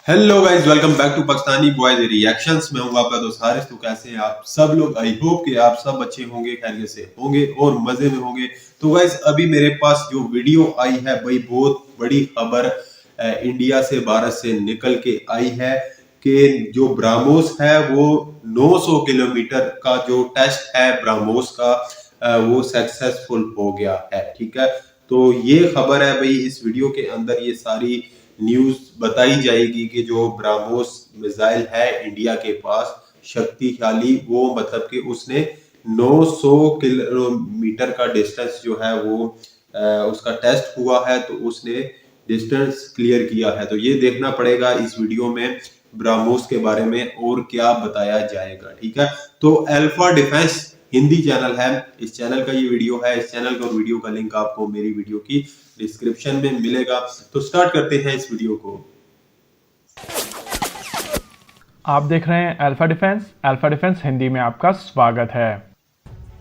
Hello guys, welcome back to Pakistani boys reactions. मैं हूं आपका दोस्त हारिस। तो कैसे हैं आप सब लोग? आई होप कि आप सब अच्छे होंगे, खैरियत से होंगे और मजे में होंगे। तो गाइस, अभी मेरे पास जो वीडियो आई है भाई, बहुत बड़ी खबर इंडिया से, भारत से निकल के आई है कि जो ब्राह्मोस है वो 900 किलोमीटर का जो टेस्ट है ब्राह्मोस का, वो सक्सेसफुल हो गया है। ठीक है, तो ये खबर है भाई। इस वीडियो के अंदर ये सारी न्यूज बताई जाएगी कि जो ब्राह्मोस मिसाइल है इंडिया के पास, शक्तिशाली, वो मतलब कि उसने 900 किलोमीटर का डिस्टेंस जो है वो उसका टेस्ट हुआ है, तो उसने डिस्टेंस क्लियर किया है। तो ये देखना पड़ेगा इस वीडियो में ब्राह्मोस के बारे में और क्या बताया जाएगा। ठीक है, तो अल्फा डिफेंस हिंदी चैनल है, इस चैनल का ये वीडियो है। इस चैनल का वीडियो का लिंक आपको मेरी वीडियो की डिस्क्रिप्शन में मिलेगा। तो स्टार्ट करते हैं इस वीडियो को। आप देख रहे हैं alpha defence. Alpha defence Hindi में आपका स्वागत है।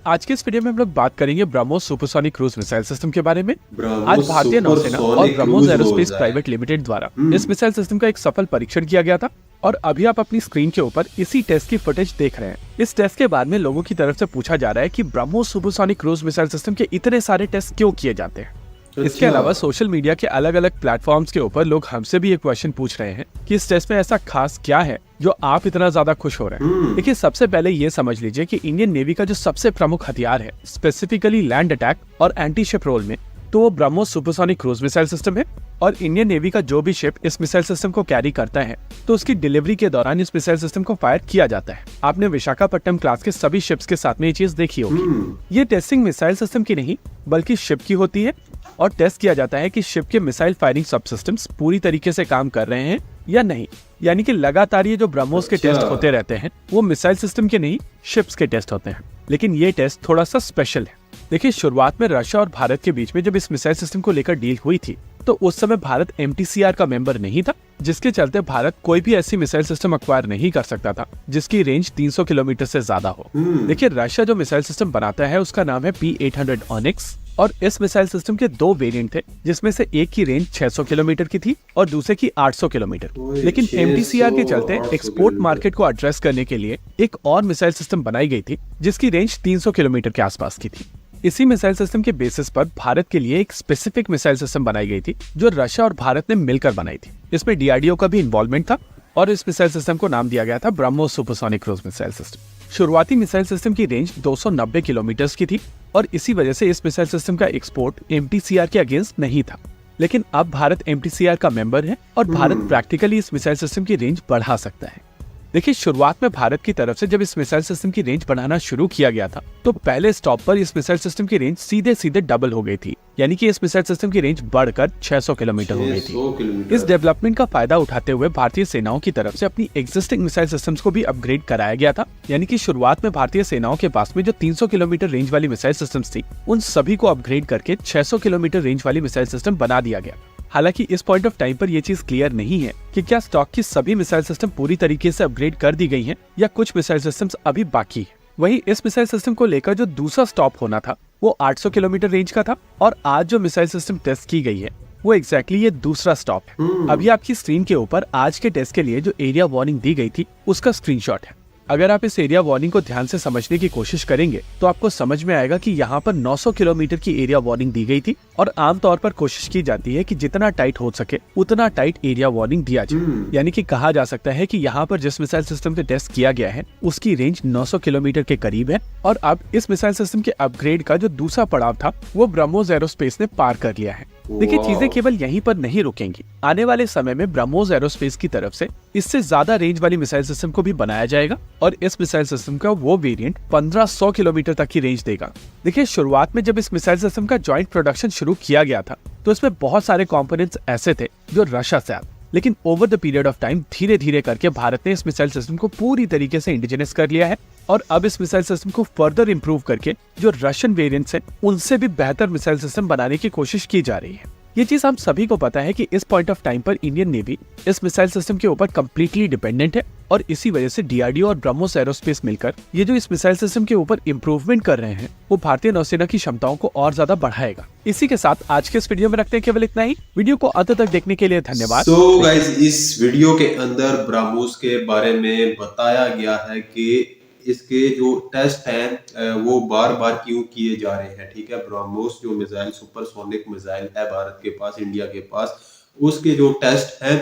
आज के इस वीडियो में हम लोग बात करेंगे BrahMos supersonic cruise missile system के बारे में। आज ब्रह्मोस भारतीय नौसेना और सुपरसोनिक ब्रह्मोस क्रूज एरोस्पेस रोज है। प्राइवेट लिमिटेड द्वारा इस मिसाइल सिस्टम का एक सफल परीक्षण किया गया था और अभी आप अपनी स्क्रीन के ऊपर इसी टेस्ट की फुटेज देख रहे हैं। इस टेस्ट के बाद में लोगों की तरफ से पूछा जा रहा है कि BrahMos supersonic cruise missile system के इतने सारे टेस्ट क्यों किए जाते हैं। इसके अलावा सोशल मीडिया के अलग अलग प्लेटफॉर्म्स के ऊपर लोग हमसे भी एक क्वेश्चन पूछ रहे हैं कि इस टेस्ट में ऐसा खास क्या है जो आप इतना ज्यादा खुश हो रहे हैं। देखिए, सबसे पहले ये समझ लीजिए कि इंडियन नेवी का जो सबसे प्रमुख हथियार है स्पेसिफिकली लैंड अटैक और एंटी शिप रोल में, तो वो BrahMos supersonic cruise missile system है। और इंडियन नेवी का जो भी शिप इस मिसाइल सिस्टम को कैरी करता है तो उसकी डिलीवरी के दौरान इस मिसाइल सिस्टम को फायर किया जाता है। आपने विशाखापट्टनम क्लास के सभी शिप्स के साथ में ये चीज देखी होगी। ये टेस्टिंग मिसाइल सिस्टम की नहीं बल्कि शिप की होती है और टेस्ट किया जाता है कि शिप के मिसाइल फायरिंग सब सिस्टम्स पूरी तरीके से काम कर रहे हैं या नहीं। यानी कि लगातार ये जो ब्रह्मोस के टेस्ट होते रहते हैं वो मिसाइल सिस्टम के नहीं, शिप्स के टेस्ट होते हैं। लेकिन ये टेस्ट थोड़ा सा स्पेशल है। देखिए, शुरुआत में रशिया और भारत के बीच में जब इस मिसाइल सिस्टम को लेकर डील हुई थी तो उस समय भारत MTCR का मेंबर नहीं था, जिसके चलते भारत कोई भी ऐसी मिसाइल सिस्टम अक्वायर नहीं कर सकता था जिसकी रेंज 300 किलोमीटर से ज्यादा हो। देखिए, रशिया जो मिसाइल सिस्टम बनाता है उसका नाम है P800 ऑनिक्स और इस मिसाइल सिस्टम के दो वेरिएंट थे, जिसमें से एक की रेंज 600 किलोमीटर की थी और दूसरे की 800 किलोमीटर। लेकिन MTCR के चलते एक्सपोर्ट मार्केट को एड्रेस करने के लिए एक और मिसाइल सिस्टम बनाई गई थी जिसकी रेंज 300 किलोमीटर के आसपास की थी। इसी मिसाइल सिस्टम के बेसिस पर भारत के लिए एक स्पेसिफिक मिसाइल सिस्टम बनाई गई थी जो रशिया और भारत ने मिलकर बनाई थी। इसमें DRDO का भी इन्वॉल्वमेंट था और इस मिसाइल सिस्टम को नाम दिया गया था BrahMos supersonic cruise missile system. शुरुआती मिसाइल सिस्टम की रेंज 290 किलोमीटर की थी और इसी वजह से इस मिसाइल सिस्टम का एक्सपोर्ट MTCR के अगेंस्ट नहीं था। लेकिन अब भारत MTCR का मेंबर है और भारत प्रैक्टिकली इस मिसाइल सिस्टम की रेंज बढ़ा सकता है। देखिए, शुरुआत में भारत की तरफ से जब इस मिसाइल सिस्टम की रेंज बढ़ाना शुरू किया गया था तो पहले स्टॉप पर इस मिसाइल सिस्टम की रेंज सीधे सीधे डबल हो गई थी। यानी कि इस मिसाइल सिस्टम की रेंज बढ़कर 600 किलोमीटर हो गई थी। इस डेवलपमेंट का फायदा उठाते हुए भारतीय सेनाओं की तरफ से अपनी एग्जिस्टिंग मिसाइल सिस्टम्स को भी अपग्रेड कराया गया था। यानी कि शुरुआत में भारतीय सेनाओं के पास में जो 300 किलोमीटर रेंज वाली मिसाइल सिस्टम्स थी उन सभी को अपग्रेड करके 600 किलोमीटर रेंज वाली मिसाइल सिस्टम बना दिया गया। हालांकि इस पॉइंट ऑफ टाइम पर यह चीज क्लियर नहीं है कि क्या स्टॉक की सभी मिसाइल सिस्टम पूरी तरीके से अपग्रेड कर दी गई हैं या कुछ मिसाइल सिस्टम्स अभी बाकी है। वहीं इस मिसाइल सिस्टम को लेकर जो दूसरा स्टॉप होना था वो 800 किलोमीटर रेंज का था और आज जो मिसाइल सिस्टम टेस्ट की गई है वो एग्जैक्टली ये दूसरा स्टॉप है। अभी आपकी स्क्रीन के ऊपर आज के टेस्ट के लिए जो एरिया वार्निंग दी गई थी उसका स्क्रीनशॉट है। अगर आप इस एरिया वार्निंग को ध्यान से समझने की कोशिश करेंगे तो आपको समझ में आएगा कि यहाँ पर 900 किलोमीटर की एरिया वार्निंग दी गई थी और आमतौर पर कोशिश की जाती है कि जितना टाइट हो सके उतना टाइट एरिया वार्निंग दिया जाए। यानी कि कहा जा सकता है कि यहाँ पर जिस मिसाइल सिस्टम से टेस्ट किया गया है उसकी रेंज 900 किलोमीटर के करीब है और अब इस मिसाइल सिस्टम के अपग्रेड का जो दूसरा पड़ाव था वो ब्रह्मोस एरोस्पेस ने पार कर लिया है। देखिए, चीजें केवल यहीं पर नहीं रुकेंगी। आने वाले समय में ब्रह्मोस एरोस्पेस की तरफ से इससे ज्यादा रेंज वाली मिसाइल सिस्टम को भी बनाया जाएगा और इस मिसाइल सिस्टम का वो वेरिएंट 1500 किलोमीटर तक की रेंज देगा। देखिए, शुरुआत में जब इस मिसाइल सिस्टम का जॉइंट प्रोडक्शन शुरू किया गया था तो इसमें बहुत सारे कंपोनेंट्स ऐसे थे जो रशिया से आते, लेकिन over the period of time धीरे धीरे करके भारत ने इस मिसाइल सिस्टम को पूरी तरीके से इंडिजिनस कर लिया है और अब इस मिसाइल सिस्टम को फर्दर इंप्रूव करके जो रशियन वेरिएंट्स हैं उनसे भी बेहतर मिसाइल सिस्टम बनाने की कोशिश की जा रही है। ये चीज हम सभी को पता है कि इस पॉइंट ऑफ टाइम पर इंडियन नेवी इस मिसाइल सिस्टम के ऊपर कम्प्लीटली डिपेंडेंट है और इसी वजह से डीआरडीओ और ब्रह्मोस एरोस्पेस मिलकर ये जो इस मिसाइल सिस्टम के ऊपर इम्प्रूवमेंट कर रहे हैं वो भारतीय नौसेना की क्षमताओं को और ज्यादा बढ़ाएगा। इसी के साथ आज के इस वीडियो में रखते हैं केवल इतना ही। वीडियो को अंत तक देखने के लिए धन्यवाद। तो गाइस इस वीडियो के अंदर ब्रह्मोस के बारे में बताया गया है कि इसके जो टेस्ट हैं वो बार बार क्यों किए जा रहे हैं। ठीक है, ब्रह्मोस जो मिसाइल सुपरसोनिक मिसाइल है भारत के पास, इंडिया के पास, उसके जो टेस्ट हैं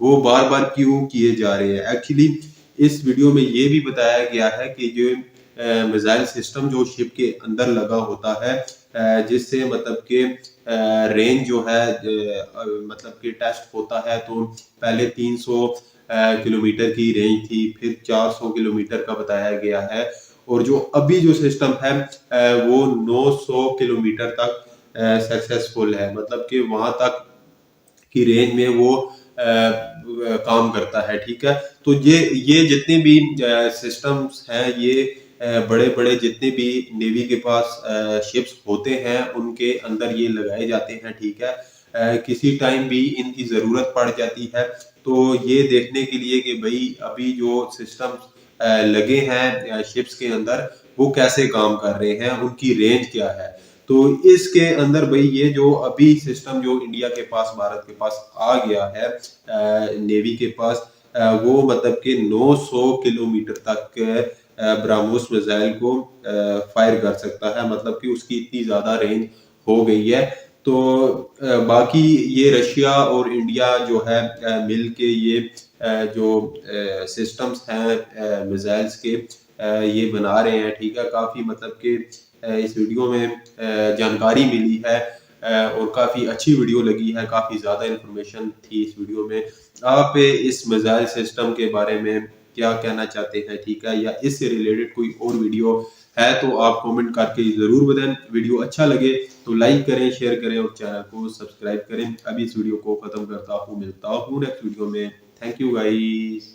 वो बार बार क्यों किए जा रहे हैं। एक्चुअली इस वीडियो में ये भी बताया गया है कि जो मिसाइल सिस्टम जो शिप के अंदर लगा होता है जिससे मतलब कि रेंज जो है मतलब कि टेस्ट होता है, तो पहले 300 किलोमीटर की रेंज थी, फिर 400 किलोमीटर का बताया गया है, और जो अभी जो सिस्टम है वो 900 किलोमीटर तक सक्सेसफुल है, मतलब कि वहां तक की रेंज में वो काम करता है। ठीक है, तो ये जितने भी सिस्टम्स हैं, ये बड़े बड़े जितने भी नेवी के पास शिप्स होते हैं उनके अंदर ये लगाए जाते हैं। ठीक है, किसी टाइम भी इनकी जरूरत पड़ जाती है, तो ये देखने के लिए कि भाई अभी जो सिस्टम्स लगे हैं शिप्स के अंदर वो कैसे काम कर रहे हैं, उनकी रेंज क्या है। तो इसके अंदर भाई ये जो अभी सिस्टम जो इंडिया के पास, भारत के पास आ गया है नेवी के पास, वो मतलब कि 900 किलोमीटर तक ब्रह्मोस मिसाइल को फायर कर सकता है, मतलब कि उसकी इतनी ज्यादा रेंज हो गई है। तो बाकी ये रशिया और इंडिया जो है मिल के ये जो सिस्टम्स हैं मिसाइल्स के ये बना रहे हैं। ठीक है, काफी मतलब कि इस वीडियो में जानकारी मिली है और काफी अच्छी वीडियो लगी है, काफी ज्यादा इंफॉर्मेशन थी इस वीडियो में। आप इस मिसाइल सिस्टम के बारे में क्या कहना चाहते हैं, ठीक है, या इससे रिलेटेड कोई और वीडियो है तो आप कमेंट करके जरूर बताएं। वीडियो अच्छा लगे तो लाइक करें, शेयर करें और चैनल को सब्सक्राइब करें। अभी इस वीडियो को खत्म करता हूँ, मिलता हूँ नेक्स्ट वीडियो में। Thank you guys.